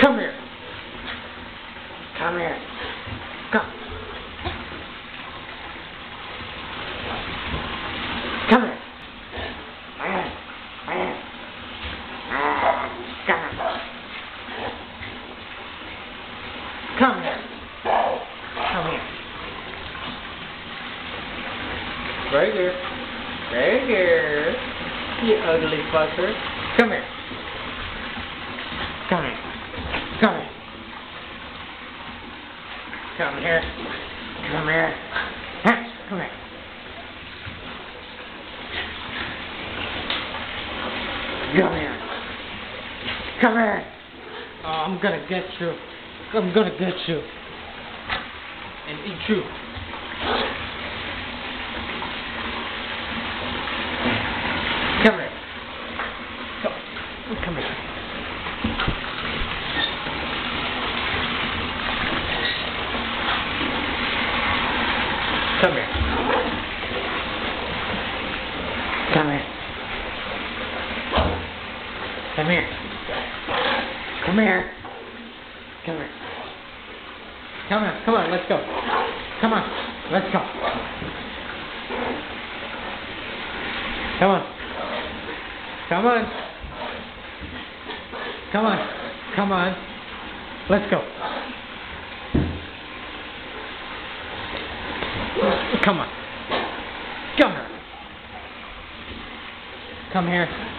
Come here. Come here. Come. Come here. Come here. Come here. Right here. Right here. You ugly fucker. Come here. Come here. Come here. Come here. Come here. Come here. Come here. Come here. Oh, I'm gonna get you. I'm gonna get you. And eat you. Come here. Come here. Come here. Come here. Come here. Come here. Come here. Come on, come on, let's go. Come on, let's go. Come on. Come on. Come on. Come on. Let's go. Come on. Come here. Come here.